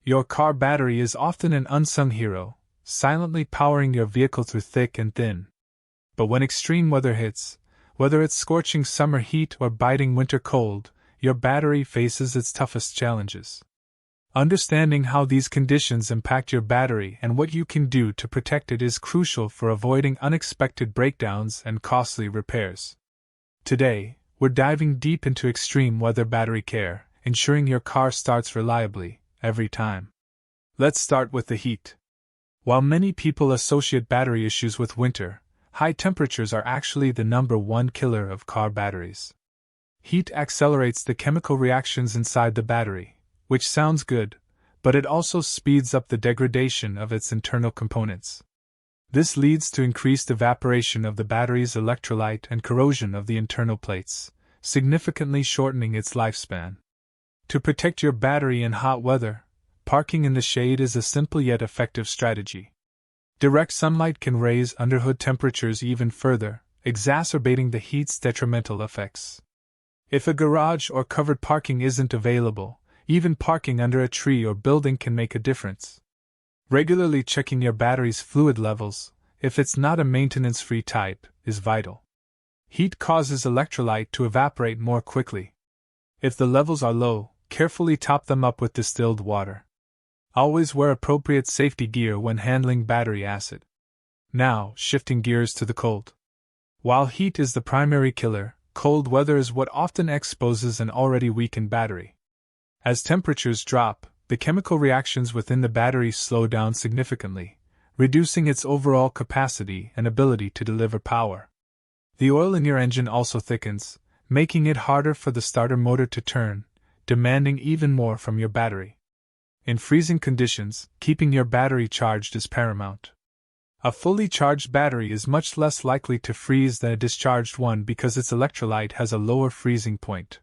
Your car battery is often an unsung hero, silently powering your vehicle through thick and thin. But when extreme weather hits, whether it's scorching summer heat or biting winter cold, your battery faces its toughest challenges. Understanding how these conditions impact your battery and what you can do to protect it is crucial for avoiding unexpected breakdowns and costly repairs. Today, we're diving deep into extreme weather battery care, ensuring your car starts reliably, every time. Let's start with the heat. While many people associate battery issues with winter, high temperatures are actually the #1 killer of car batteries. Heat accelerates the chemical reactions inside the battery, which sounds good, but it also speeds up the degradation of its internal components. This leads to increased evaporation of the battery's electrolyte and corrosion of the internal plates, significantly shortening its lifespan. To protect your battery in hot weather, parking in the shade is a simple yet effective strategy. Direct sunlight can raise underhood temperatures even further, exacerbating the heat's detrimental effects. If a garage or covered parking isn't available, even parking under a tree or building can make a difference. Regularly checking your battery's fluid levels, if it's not a maintenance-free type, is vital. Heat causes electrolyte to evaporate more quickly. If the levels are low, carefully top them up with distilled water. Always wear appropriate safety gear when handling battery acid. Now, shifting gears to the cold. While heat is the primary killer, cold weather is what often exposes an already weakened battery. As temperatures drop, the chemical reactions within the battery slow down significantly, reducing its overall capacity and ability to deliver power. The oil in your engine also thickens, making it harder for the starter motor to turn, demanding even more from your battery. In freezing conditions, keeping your battery charged is paramount. A fully charged battery is much less likely to freeze than a discharged one because its electrolyte has a lower freezing point.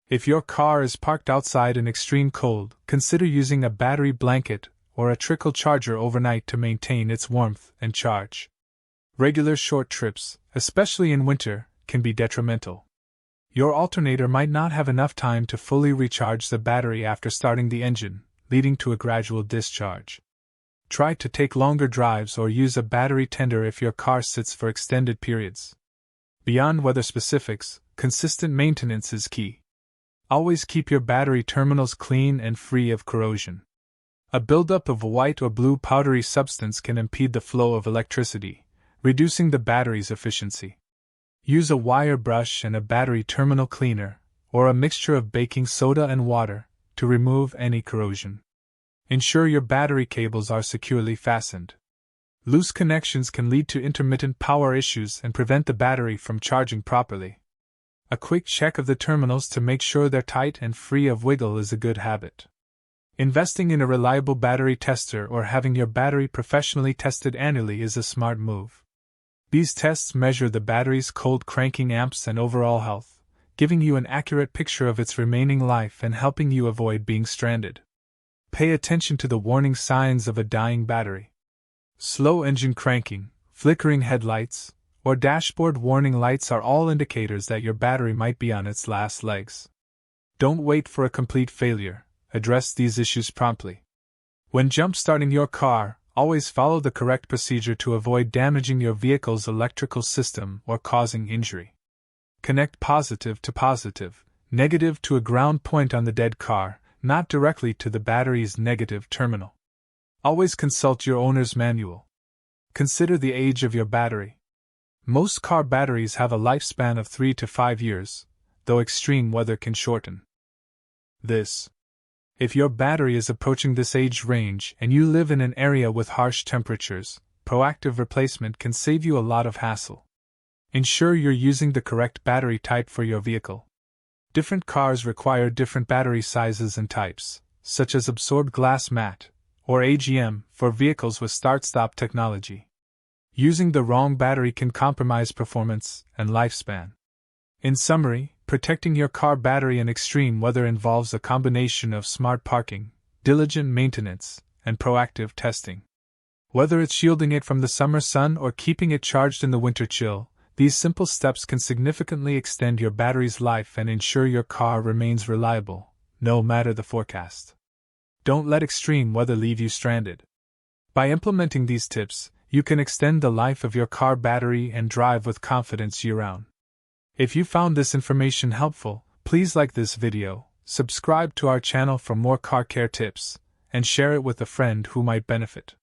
If your car is parked outside in extreme cold, consider using a battery blanket or a trickle charger overnight to maintain its warmth and charge. Regular short trips, especially in winter, can be detrimental. Your alternator might not have enough time to fully recharge the battery after starting the engine, leading to a gradual discharge. Try to take longer drives or use a battery tender if your car sits for extended periods. Beyond weather specifics, consistent maintenance is key. Always keep your battery terminals clean and free of corrosion. A buildup of a white or blue powdery substance can impede the flow of electricity, reducing the battery's efficiency. Use a wire brush and a battery terminal cleaner, or a mixture of baking soda and water, to remove any corrosion. Ensure your battery cables are securely fastened. Loose connections can lead to intermittent power issues and prevent the battery from charging properly. A quick check of the terminals to make sure they're tight and free of wiggle is a good habit. Investing in a reliable battery tester or having your battery professionally tested annually is a smart move. These tests measure the battery's cold cranking amps and overall health, giving you an accurate picture of its remaining life and helping you avoid being stranded. Pay attention to the warning signs of a dying battery. Slow engine cranking, flickering headlights, or dashboard warning lights are all indicators that your battery might be on its last legs. Don't wait for a complete failure, address these issues promptly. When jump-starting your car, always follow the correct procedure to avoid damaging your vehicle's electrical system or causing injury. Connect positive to positive, negative to a ground point on the dead car, not directly to the battery's negative terminal. Always consult your owner's manual. Consider the age of your battery. Most car batteries have a lifespan of 3 to 5 years, though extreme weather can shorten this. If your battery is approaching this age range and you live in an area with harsh temperatures, proactive replacement can save you a lot of hassle. Ensure you're using the correct battery type for your vehicle. Different cars require different battery sizes and types, such as absorbed glass mat, or AGM, for vehicles with start-stop technology. Using the wrong battery can compromise performance and lifespan. In summary, protecting your car battery in extreme weather involves a combination of smart parking, diligent maintenance, and proactive testing. Whether it's shielding it from the summer sun or keeping it charged in the winter chill, these simple steps can significantly extend your battery's life and ensure your car remains reliable, no matter the forecast. Don't let extreme weather leave you stranded. By implementing these tips, you can extend the life of your car battery and drive with confidence year-round. If you found this information helpful, please like this video, subscribe to our channel for more car care tips, and share it with a friend who might benefit.